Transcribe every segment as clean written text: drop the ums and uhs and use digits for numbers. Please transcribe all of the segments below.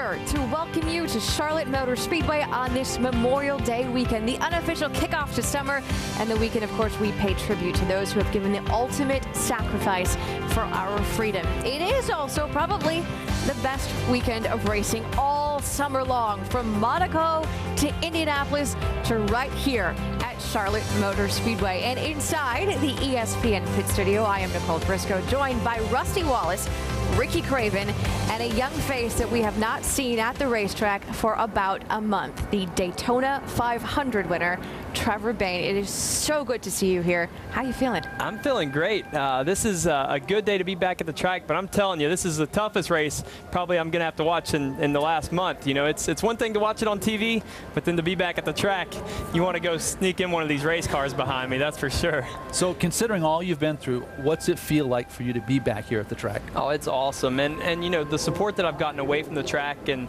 pleasure to welcome you to Charlotte Motor Speedway on this Memorial Day weekend, the unofficial kickoff to summer, and the weekend, of course, we pay tribute to those who have given the ultimate sacrifice for our freedom. It is also probably the best weekend of racing all summer long, from Monaco to Indianapolis to right here at Charlotte Motor Speedway. And inside the ESPN pit studio, I am Nicole Briscoe, joined by Rusty Wallace, Ricky Craven, and a young face that we have not seen at the racetrack for about a month, the Daytona 500 winner, Trevor Bayne. It is so good to see you here. How are you feeling? I'm feeling great. This is a good day to be back at the track, but I'm telling you, this is the toughest race probably I'm going to have to watch in the last month. You know, it's one thing to watch it on TV, but then to be back at the track, you want to go sneak in one of these race cars behind me, that's for sure. So considering all you've been through, what's it feel like for you to be back here at the track? Oh, it's awesome. And you know, the support that I've gotten away from the track, and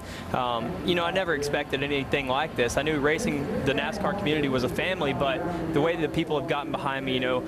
you know, I never expected anything like this. I knew racing, the NASCAR community was a family, but the way that people have gotten behind me, you know,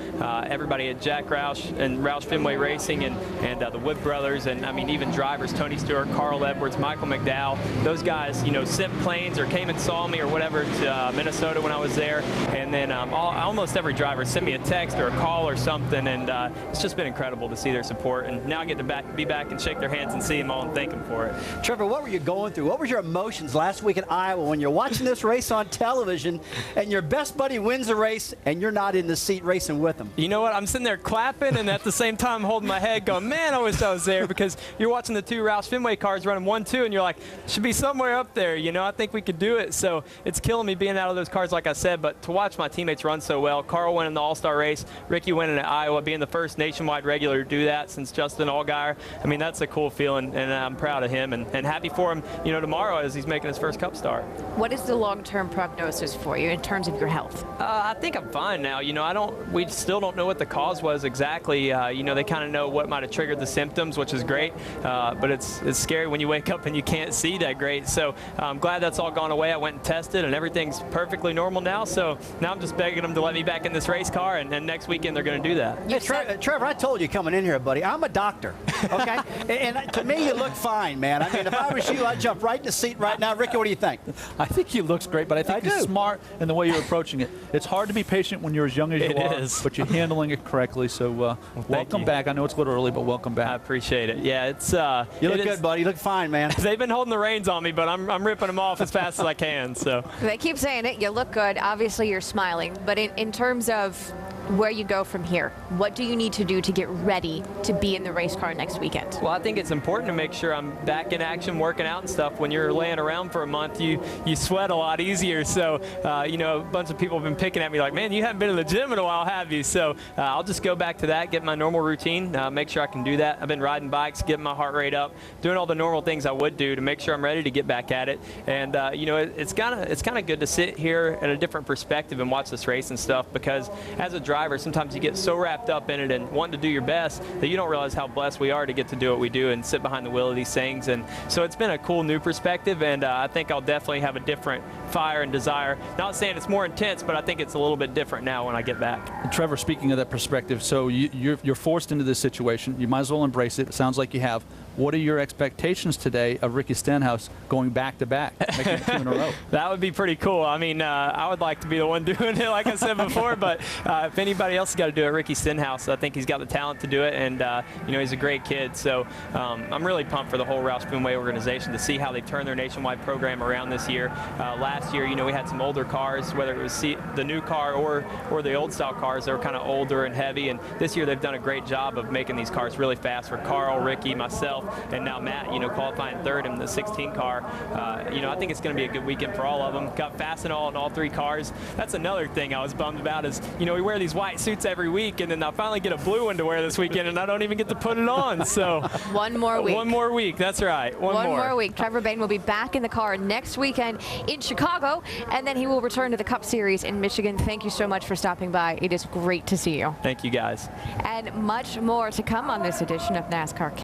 everybody at Jack Roush and Roush Fenway Racing and the Wood brothers, and I mean even drivers, Tony Stewart, Carl Edwards, Michael McDowell, those guys, you know, sent planes or came and saw me or whatever to Minnesota when I was there, and then almost every driver sent me a text or a call or something, and it's just been incredible to see their support, and now I get to be back and shake their hands and see them all and thank them for it. Trevor, what were you going through? What was your emotions last week in Iowa when you're watching this race on television and your best buddy wins a race and you're not in the seat racing with him? You know what? I'm sitting there clapping and at the same time holding my head going, man, I wish I was there, because you're watching the two Roush Fenway cars running 1-2 and you're like, should be somewhere up there. You know, I think we could do it. So it's killing me being out of those cars, like I said, but to watch my teammates run so well, Carl winning the All-Star race, Ricky winning at Iowa, being the first nationwide regular to do that since Justin Allgaier. I mean, that's a cool feeling, and I'm proud of him and happy for him, you know, tomorrow as he's making his first Cup start. What is the long-term prognosis for you in terms of your health? I think I'm fine now. You know, we still don't know what the cause was exactly. You know, they kind of know what might have triggered the symptoms, which is great, but it's scary when you wake up and you can't see that great. So I'm glad that's all gone away. I went and tested, and everything's perfectly normal now. So now I'm just begging them to let me back in this race car, and next weekend they're going to do that. Hey, Trevor, I told you coming in here, buddy, I'm a doctor, okay? and to me, you look fine, man. I mean, if I was you, I'd jump right in the seat right now. Ricky, what do you think? I think he looks great, but I think he's smart in the way you're approaching it. It's hard to be patient when you're as young as you are, but you're handling it correctly. So welcome back. I know it's a little early, but welcome back. I appreciate it. Yeah, it's you look good, buddy. You look fine, man. They've been holding the reins on me, but I'm ripping them off as fast as I can. So they keep saying it. You look good. Obviously, you're smiling. But in terms of where you go from here, what do you need to do to get ready to be in the race car next weekend? Well, I think it's important to make sure I'm back in action, working out and stuff. When you're laying around for a month, you sweat a lot easier. So, you know, a bunch of people have been picking at me like, man, you haven't been in the gym in a while, have you? So I'll just go back to that, get my normal routine, make sure I can do that. I've been riding bikes, getting my heart rate up, doing all the normal things I would do to make sure I'm ready to get back at it. And, you know, it's kind of good to sit here at a different perspective and watch this race and stuff, because as a driver, sometimes you get so wrapped up in it and wanting to do your best that you don't realize how blessed we are to get to do what we do and sit behind the wheel of these things. And so it's been a cool new perspective, and I think I'll definitely have a different fire and desire. Not saying it's more intense, but I think it's a little bit different now when I get back. And Trevor, speaking of that perspective, so you're forced into this situation. You might as well embrace it. It sounds like you have. What are your expectations today of Ricky Stenhouse going back-to-back, making it 2 in a row? That would be pretty cool. I mean, I would like to be the one doing it, like I said before, but if anybody else has got to do it, Ricky Stenhouse. I think he's got the talent to do it, and you know, he's a great kid. So I'm really pumped for the whole Roush Fenway organization to see how they turn their nationwide program around this year. Last year, you know, we had some older cars, whether it was the new car or the old style cars. They were kind of older and heavy, and this year they've done a great job of making these cars really fast for Carl, Ricky, myself, and now Matt, you know, qualifying third in the 16 car. You know, I think it's going to be a good weekend for all of them. Got fast and all in all 3 cars. That's another thing I was bummed about is, you know, we wear these white suits every week, and then I finally get a blue one to wear this weekend, and I don't even get to put it on. So one more week. One more week. That's right. One more week. Trevor Bayne will be back in the car next weekend in Chicago, and then he will return to the Cup Series in Michigan. Thank you so much for stopping by. It is great to see you. Thank you, guys. And much more to come on this edition of NASCAR.